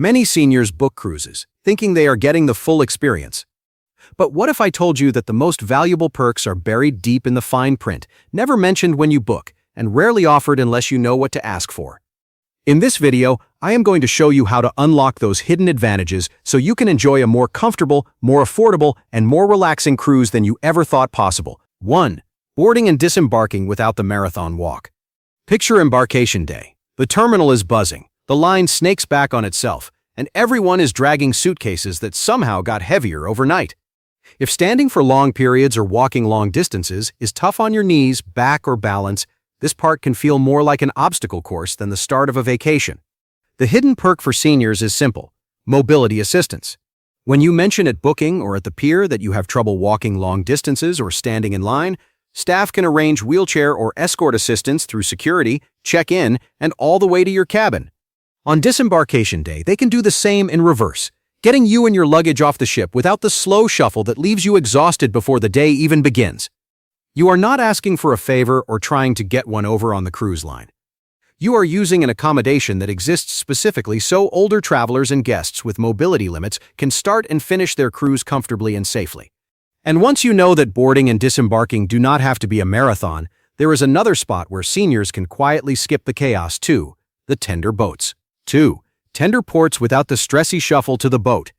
Many seniors book cruises, thinking they are getting the full experience. But what if I told you that the most valuable perks are buried deep in the fine print, never mentioned when you book, and rarely offered unless you know what to ask for? In this video, I am going to show you how to unlock those hidden advantages so you can enjoy a more comfortable, more affordable, and more relaxing cruise than you ever thought possible. 1. Boarding and disembarking without the marathon walk. Picture embarkation day. The terminal is buzzing, the line snakes back on itself, and everyone is dragging suitcases that somehow got heavier overnight. If standing for long periods or walking long distances is tough on your knees, back, or balance, this part can feel more like an obstacle course than the start of a vacation. The hidden perk for seniors is simple: mobility assistance. When you mention at booking or at the pier that you have trouble walking long distances or standing in line, staff can arrange wheelchair or escort assistance through security, check-in, and all the way to your cabin. On disembarkation day, they can do the same in reverse, getting you and your luggage off the ship without the slow shuffle that leaves you exhausted before the day even begins. You are not asking for a favor or trying to get one over on the cruise line. You are using an accommodation that exists specifically so older travelers and guests with mobility limits can start and finish their cruise comfortably and safely. And once you know that boarding and disembarking do not have to be a marathon, there is another spot where seniors can quietly skip the chaos too: the tender boats. 2. Tender ports without the stressy shuffle to the boat.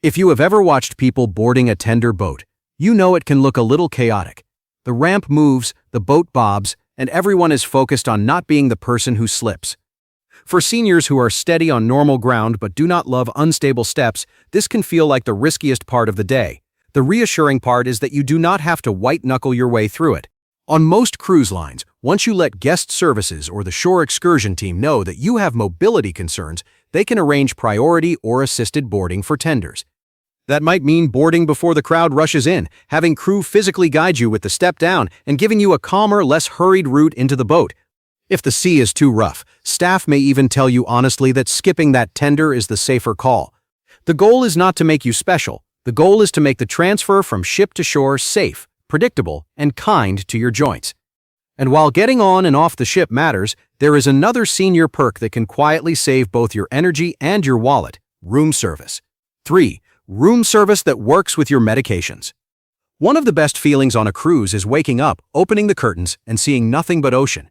If you have ever watched people boarding a tender boat, you know it can look a little chaotic. The ramp moves, the boat bobs, and everyone is focused on not being the person who slips. For seniors who are steady on normal ground but do not love unstable steps, this can feel like the riskiest part of the day. The reassuring part is that you do not have to white-knuckle your way through it. On most cruise lines, once you let guest services or the shore excursion team know that you have mobility concerns, they can arrange priority or assisted boarding for tenders. That might mean boarding before the crowd rushes in, having crew physically guide you with the step down, and giving you a calmer, less hurried route into the boat. If the sea is too rough, staff may even tell you honestly that skipping that tender is the safer call. The goal is not to make you special. The goal is to make the transfer from ship to shore safe, predictable, and kind to your joints. And while getting on and off the ship matters, there is another senior perk that can quietly save both your energy and your wallet: room service. 3. Room service that works with your medications. One of the best feelings on a cruise is waking up, opening the curtains, and seeing nothing but ocean.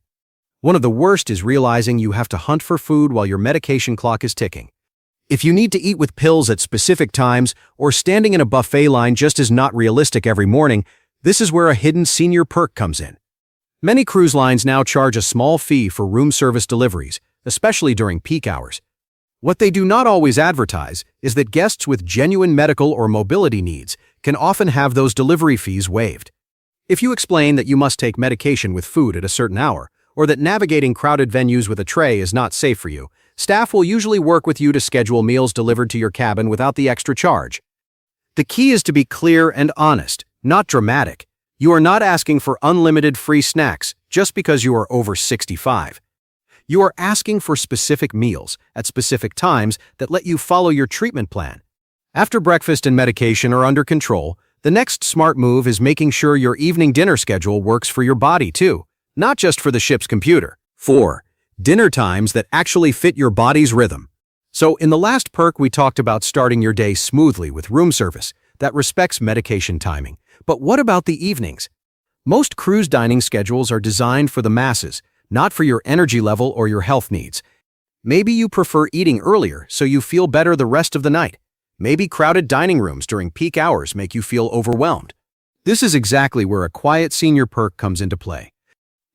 One of the worst is realizing you have to hunt for food while your medication clock is ticking. If you need to eat with pills at specific times, or standing in a buffet line just is not realistic every morning, this is where a hidden senior perk comes in. Many cruise lines now charge a small fee for room service deliveries, especially during peak hours. What they do not always advertise is that guests with genuine medical or mobility needs can often have those delivery fees waived. If you explain that you must take medication with food at a certain hour, or that navigating crowded venues with a tray is not safe for you, staff will usually work with you to schedule meals delivered to your cabin without the extra charge. The key is to be clear and honest, not dramatic. You are not asking for unlimited free snacks just because you are over 65. You are asking for specific meals at specific times that let you follow your treatment plan. After breakfast and medication are under control, the next smart move is making sure your evening dinner schedule works for your body too, not just for the ship's computer. 4. Dinner times that actually fit your body's rhythm. So in the last perk we talked about starting your day smoothly with room service that respects medication timing. But what about the evenings? Most cruise dining schedules are designed for the masses, not for your energy level or your health needs. Maybe you prefer eating earlier so you feel better the rest of the night. Maybe crowded dining rooms during peak hours make you feel overwhelmed. This is exactly where a quiet senior perk comes into play.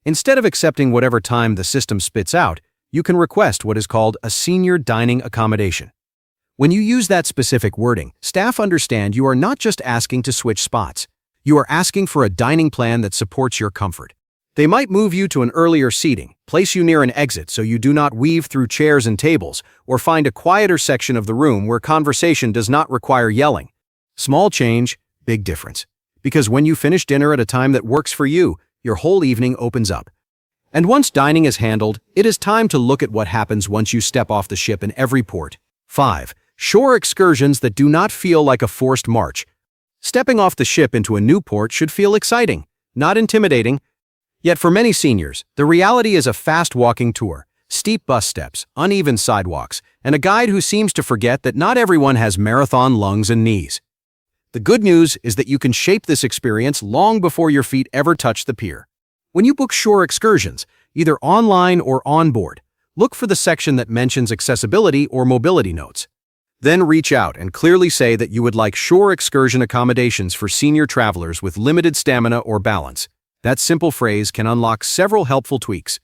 Instead of accepting whatever time the system spits out, you can request what is called a senior dining accommodation. When you use that specific wording, staff understand you are not just asking to switch spots. You are asking for a dining plan that supports your comfort. They might move you to an earlier seating, place you near an exit so you do not weave through chairs and tables, or find a quieter section of the room where conversation does not require yelling. Small change, big difference. Because when you finish dinner at a time that works for you, your whole evening opens up. And once dining is handled, it is time to look at what happens once you step off the ship in every port. 5. Shore excursions that do not feel like a forced march. Stepping off the ship into a new port should feel exciting, not intimidating. Yet for many seniors, the reality is a fast walking tour, steep bus steps, uneven sidewalks, and a guide who seems to forget that not everyone has marathon lungs and knees. The good news is that you can shape this experience long before your feet ever touch the pier. When you book shore excursions, either online or on board, look for the section that mentions accessibility or mobility notes. Then reach out and clearly say that you would like shore excursion accommodations for senior travelers with limited stamina or balance. That simple phrase can unlock several helpful tweaks.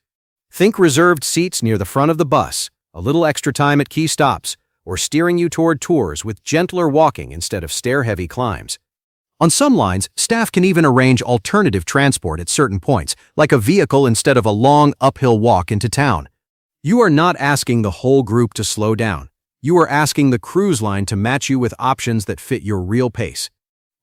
Think reserved seats near the front of the bus, a little extra time at key stops, or steering you toward tours with gentler walking instead of stair-heavy climbs. On some lines, staff can even arrange alternative transport at certain points, like a vehicle instead of a long uphill walk into town. You are not asking the whole group to slow down. You are asking the cruise line to match you with options that fit your real pace.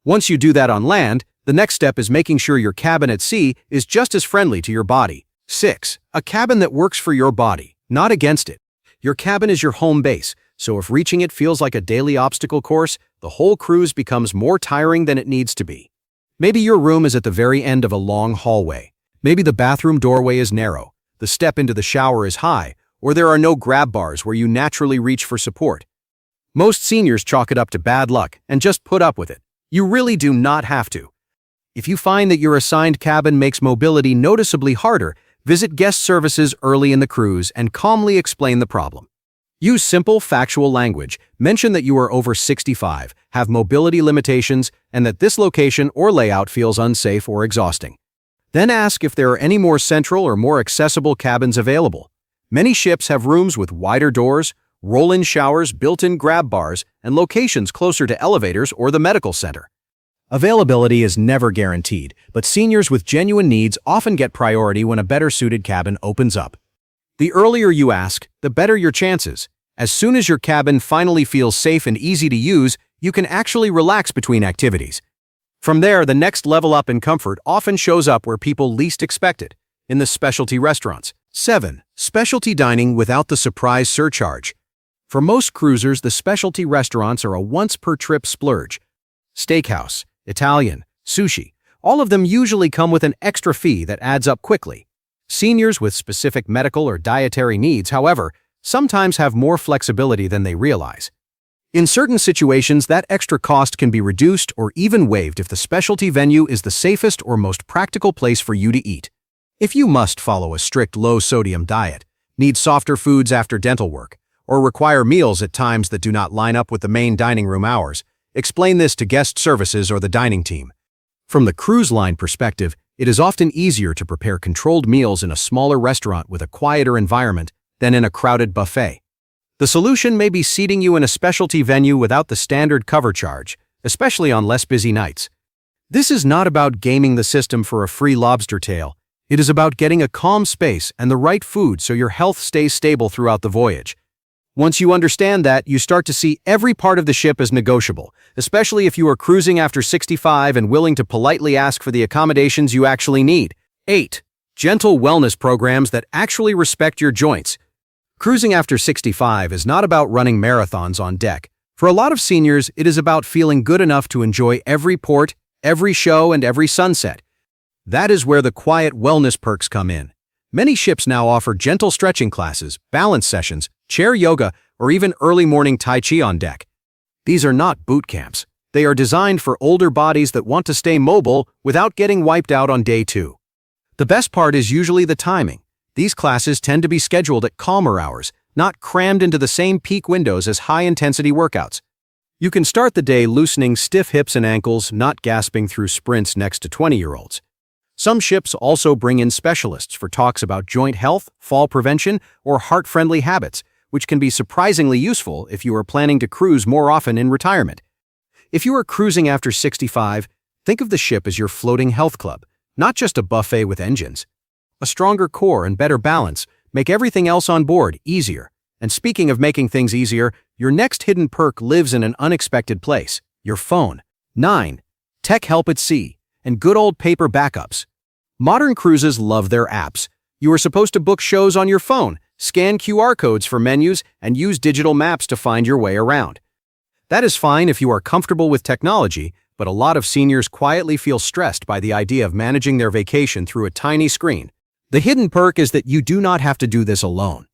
Once you do that on land, the next step is making sure your cabin at sea is just as friendly to your body. 6. A cabin that works for your body, not against it. Your cabin is your home base, so if reaching it feels like a daily obstacle course, the whole cruise becomes more tiring than it needs to be. Maybe your room is at the very end of a long hallway. Maybe the bathroom doorway is narrow, the step into the shower is high, or there are no grab bars where you naturally reach for support. Most seniors chalk it up to bad luck and just put up with it. You really do not have to. If you find that your assigned cabin makes mobility noticeably harder, visit guest services early in the cruise and calmly explain the problem. Use simple, factual language. Mention that you are over 65, have mobility limitations, and that this location or layout feels unsafe or exhausting. Then ask if there are any more central or more accessible cabins available. Many ships have rooms with wider doors, roll-in showers, built-in grab bars, and locations closer to elevators or the medical center. Availability is never guaranteed, but seniors with genuine needs often get priority when a better-suited cabin opens up. The earlier you ask, the better your chances. As soon as your cabin finally feels safe and easy to use, you can actually relax between activities. From there, the next level up in comfort often shows up where people least expect it, in the specialty restaurants. 7. Specialty dining without the surprise surcharge. For most cruisers, the specialty restaurants are a once-per-trip splurge. Steakhouse, Italian, sushi, all of them usually come with an extra fee that adds up quickly. Seniors with specific medical or dietary needs, however, sometimes have more flexibility than they realize. In certain situations, that extra cost can be reduced or even waived if the specialty venue is the safest or most practical place for you to eat. If you must follow a strict low-sodium diet, need softer foods after dental work, or require meals at times that do not line up with the main dining room hours, explain this to guest services or the dining team. From the cruise line perspective, it is often easier to prepare controlled meals in a smaller restaurant with a quieter environment than in a crowded buffet. The solution may be seating you in a specialty venue without the standard cover charge, especially on less busy nights. This is not about gaming the system for a free lobster tail. It is about getting a calm space and the right food so your health stays stable throughout the voyage. Once you understand that, you start to see every part of the ship as negotiable, especially if you are cruising after 65 and willing to politely ask for the accommodations you actually need. 8. Gentle wellness programs that actually respect your joints. Cruising after 65 is not about running marathons on deck. For a lot of seniors, it is about feeling good enough to enjoy every port, every show, and every sunset. That is where the quiet wellness perks come in. Many ships now offer gentle stretching classes, balance sessions, chair yoga, or even early morning Tai Chi on deck. These are not boot camps. They are designed for older bodies that want to stay mobile without getting wiped out on day 2. The best part is usually the timing. These classes tend to be scheduled at calmer hours, not crammed into the same peak windows as high-intensity workouts. You can start the day loosening stiff hips and ankles, not gasping through sprints next to 20-year-olds. Some ships also bring in specialists for talks about joint health, fall prevention, or heart-friendly habits, which can be surprisingly useful if you are planning to cruise more often in retirement. If you are cruising after 65, think of the ship as your floating health club, not just a buffet with engines. A stronger core and better balance make everything else on board easier. And speaking of making things easier, your next hidden perk lives in an unexpected place: your phone. 9. Tech help at sea and good old paper backups. Modern cruises love their apps. You are supposed to book shows on your phone, scan QR codes for menus, and use digital maps to find your way around. That is fine if you are comfortable with technology, but a lot of seniors quietly feel stressed by the idea of managing their vacation through a tiny screen. The hidden perk is that you do not have to do this alone.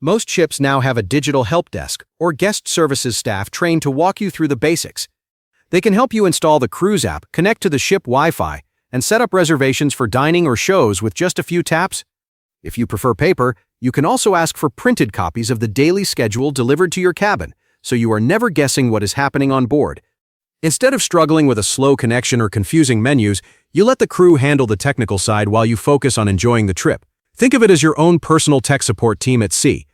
Most ships now have a digital help desk or guest services staff trained to walk you through the basics. They can help you install the cruise app, connect to the ship Wi-Fi, and set up reservations for dining or shows with just a few taps. If you prefer paper, you can also ask for printed copies of the daily schedule delivered to your cabin, so you are never guessing what is happening on board. Instead of struggling with a slow connection or confusing menus, you let the crew handle the technical side while you focus on enjoying the trip. Think of it as your own personal tech support team at sea.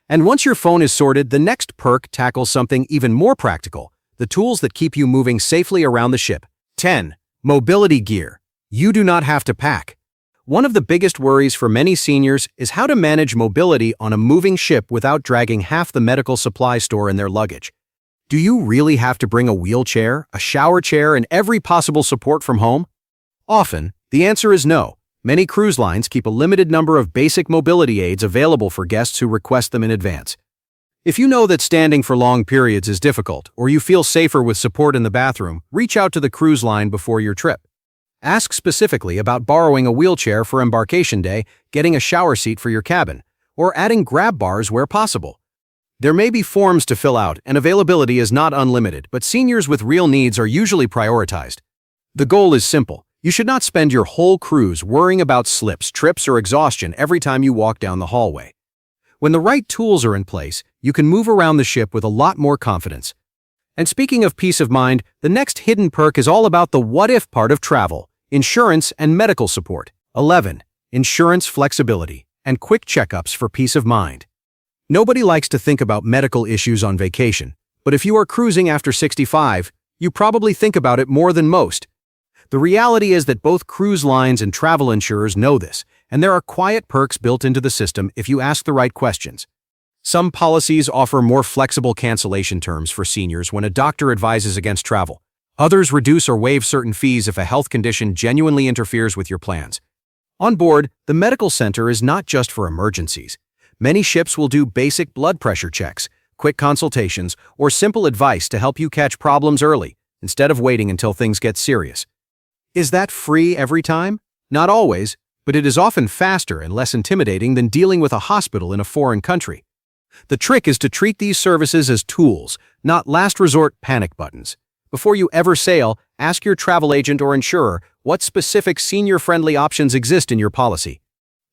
And once your phone is sorted, the next perk tackles something even more practical: the tools that keep you moving safely around the ship. 10. Mobility gear. You do not have to pack. One of the biggest worries for many seniors is how to manage mobility on a moving ship without dragging half the medical supply store in their luggage. Do you really have to bring a wheelchair, a shower chair, and every possible support from home? Often, the answer is no. Many cruise lines keep a limited number of basic mobility aids available for guests who request them in advance. If you know that standing for long periods is difficult, or you feel safer with support in the bathroom, reach out to the cruise line before your trip. Ask specifically about borrowing a wheelchair for embarkation day, getting a shower seat for your cabin, or adding grab bars where possible. There may be forms to fill out, and availability is not unlimited, but seniors with real needs are usually prioritized. The goal is simple. You should not spend your whole cruise worrying about slips, trips, or exhaustion every time you walk down the hallway. When the right tools are in place, you can move around the ship with a lot more confidence. And speaking of peace of mind, the next hidden perk is all about the what-if part of travel: insurance and medical support. 11. Insurance flexibility and quick checkups for peace of mind. Nobody likes to think about medical issues on vacation, but if you are cruising after 65, you probably think about it more than most. The reality is that both cruise lines and travel insurers know this, and there are quiet perks built into the system if you ask the right questions. Some policies offer more flexible cancellation terms for seniors when a doctor advises against travel. Others reduce or waive certain fees if a health condition genuinely interferes with your plans. On board, the medical center is not just for emergencies. Many ships will do basic blood pressure checks, quick consultations, or simple advice to help you catch problems early, instead of waiting until things get serious. Is that free every time? Not always, but it is often faster and less intimidating than dealing with a hospital in a foreign country. The trick is to treat these services as tools, not last resort panic buttons. Before you ever sail, ask your travel agent or insurer what specific senior-friendly options exist in your policy.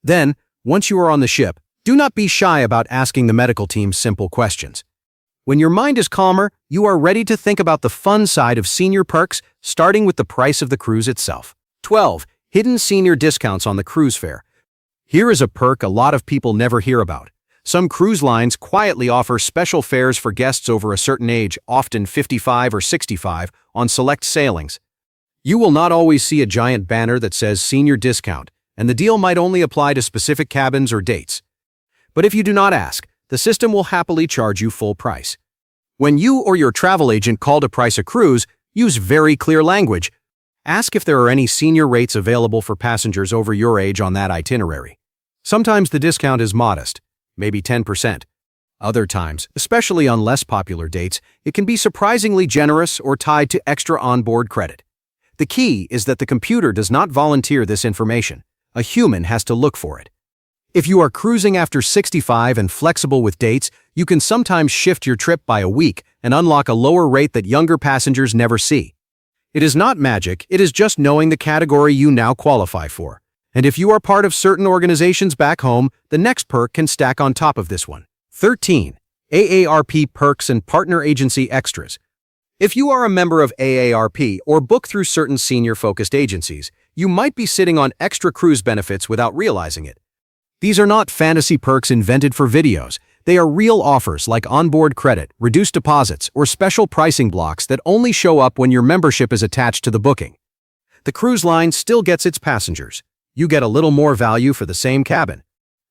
Then, once you are on the ship, do not be shy about asking the medical team simple questions. When your mind is calmer, you are ready to think about the fun side of senior perks, starting with the price of the cruise itself. 12. Hidden senior discounts on the cruise fare. Here is a perk a lot of people never hear about. Some cruise lines quietly offer special fares for guests over a certain age, often 55 or 65, on select sailings. You will not always see a giant banner that says senior discount, and the deal might only apply to specific cabins or dates. But if you do not ask, the system will happily charge you full price. When you or your travel agent call to price a cruise, use very clear language. Ask if there are any senior rates available for passengers over your age on that itinerary. Sometimes the discount is modest, maybe 10%. Other times, especially on less popular dates, it can be surprisingly generous or tied to extra onboard credit. The key is that the computer does not volunteer this information. A human has to look for it. If you are cruising after 65 and flexible with dates, you can sometimes shift your trip by a week and unlock a lower rate that younger passengers never see. It is not magic, it is just knowing the category you now qualify for. And if you are part of certain organizations back home, the next perk can stack on top of this one. 13. AARP perks and partner agency extras. If you are a member of AARP or book through certain senior-focused agencies, you might be sitting on extra cruise benefits without realizing it. These are not fantasy perks invented for videos. They are real offers like onboard credit, reduced deposits, or special pricing blocks that only show up when your membership is attached to the booking. The cruise line still gets its passengers. You get a little more value for the same cabin.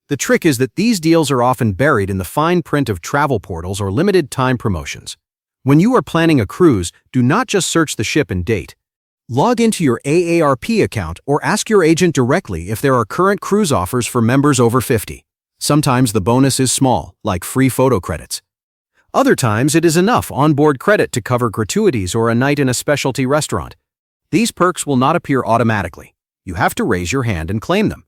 The trick is that these deals are often buried in the fine print of travel portals or limited-time promotions. When you are planning a cruise, do not just search the ship and date. Log into your AARP account or ask your agent directly if there are current cruise offers for members over 50. Sometimes the bonus is small, like free photo credits. Other times it is enough onboard credit to cover gratuities or a night in a specialty restaurant. These perks will not appear automatically. You have to raise your hand and claim them.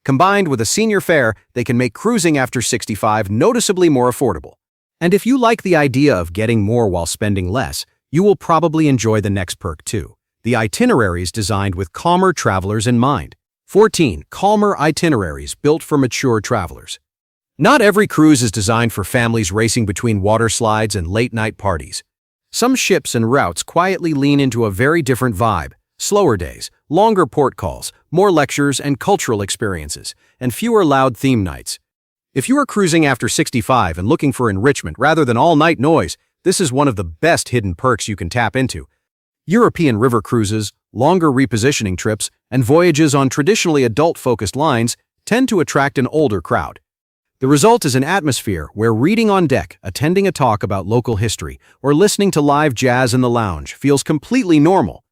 Combined with a senior fare, they can make cruising after 65 noticeably more affordable. And if you like the idea of getting more while spending less, you will probably enjoy the next perk too. The itineraries designed with calmer travelers in mind. 14. Calmer itineraries built for mature travelers. Not every cruise is designed for families racing between water slides and late-night parties. Some ships and routes quietly lean into a very different vibe: slower days, longer port calls, more lectures and cultural experiences, and fewer loud theme nights. If you are cruising after 65 and looking for enrichment rather than all-night noise, this is one of the best hidden perks you can tap into. European river cruises, longer repositioning trips, and voyages on traditionally adult-focused lines tend to attract an older crowd. The result is an atmosphere where reading on deck, attending a talk about local history, or listening to live jazz in the lounge feels completely normal.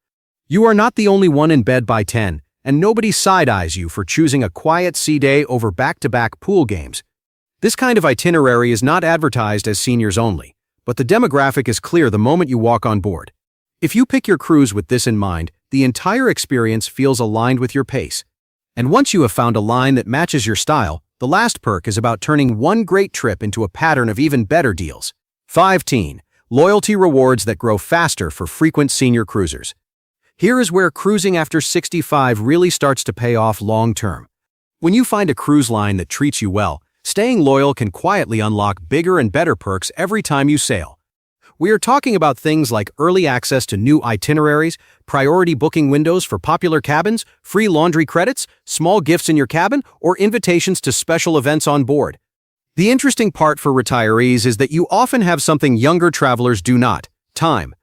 You are not the only one in bed by 10, and nobody side-eyes you for choosing a quiet sea day over back-to-back pool games. This kind of itinerary is not advertised as seniors only, but the demographic is clear the moment you walk on board. If you pick your cruise with this in mind, the entire experience feels aligned with your pace. And once you have found a line that matches your style, the last perk is about turning one great trip into a pattern of even better deals. 15. Loyalty rewards that grow faster for frequent senior cruisers. Here is where cruising after 65 really starts to pay off long-term. When you find a cruise line that treats you well, staying loyal can quietly unlock bigger and better perks every time you sail. We are talking about things like early access to new itineraries, priority booking windows for popular cabins, free laundry credits, small gifts in your cabin, or invitations to special events on board. The interesting part for retirees is that you often have something younger travelers do not: time.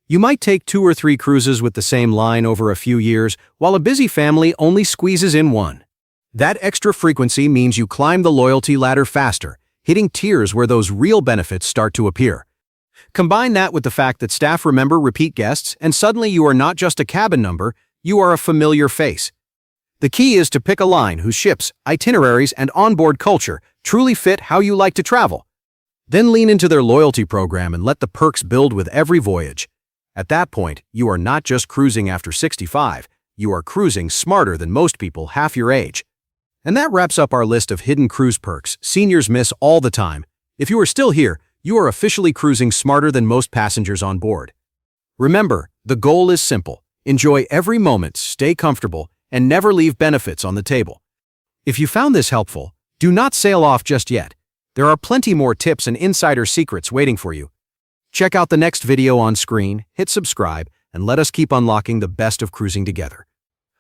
You might take 2 or 3 cruises with the same line over a few years, while a busy family only squeezes in one. That extra frequency means you climb the loyalty ladder faster, hitting tiers where those real benefits start to appear. Combine that with the fact that staff remember repeat guests, and suddenly you are not just a cabin number, you are a familiar face. The key is to pick a line whose ships, itineraries, and onboard culture truly fit how you like to travel. Then lean into their loyalty program and let the perks build with every voyage. At that point, you are not just cruising after 65, you are cruising smarter than most people half your age. And that wraps up our list of hidden cruise perks seniors miss all the time. If you are still here, you are officially cruising smarter than most passengers on board. Remember, the goal is simple: enjoy every moment, stay comfortable, and never leave benefits on the table. If you found this helpful, do not sail off just yet. There are plenty more tips and insider secrets waiting for you. Check out the next video on screen, hit subscribe, and let us keep unlocking the best of cruising together.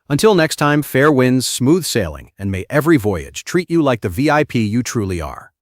Until next time, fair winds, smooth sailing, and may every voyage treat you like the VIP you truly are.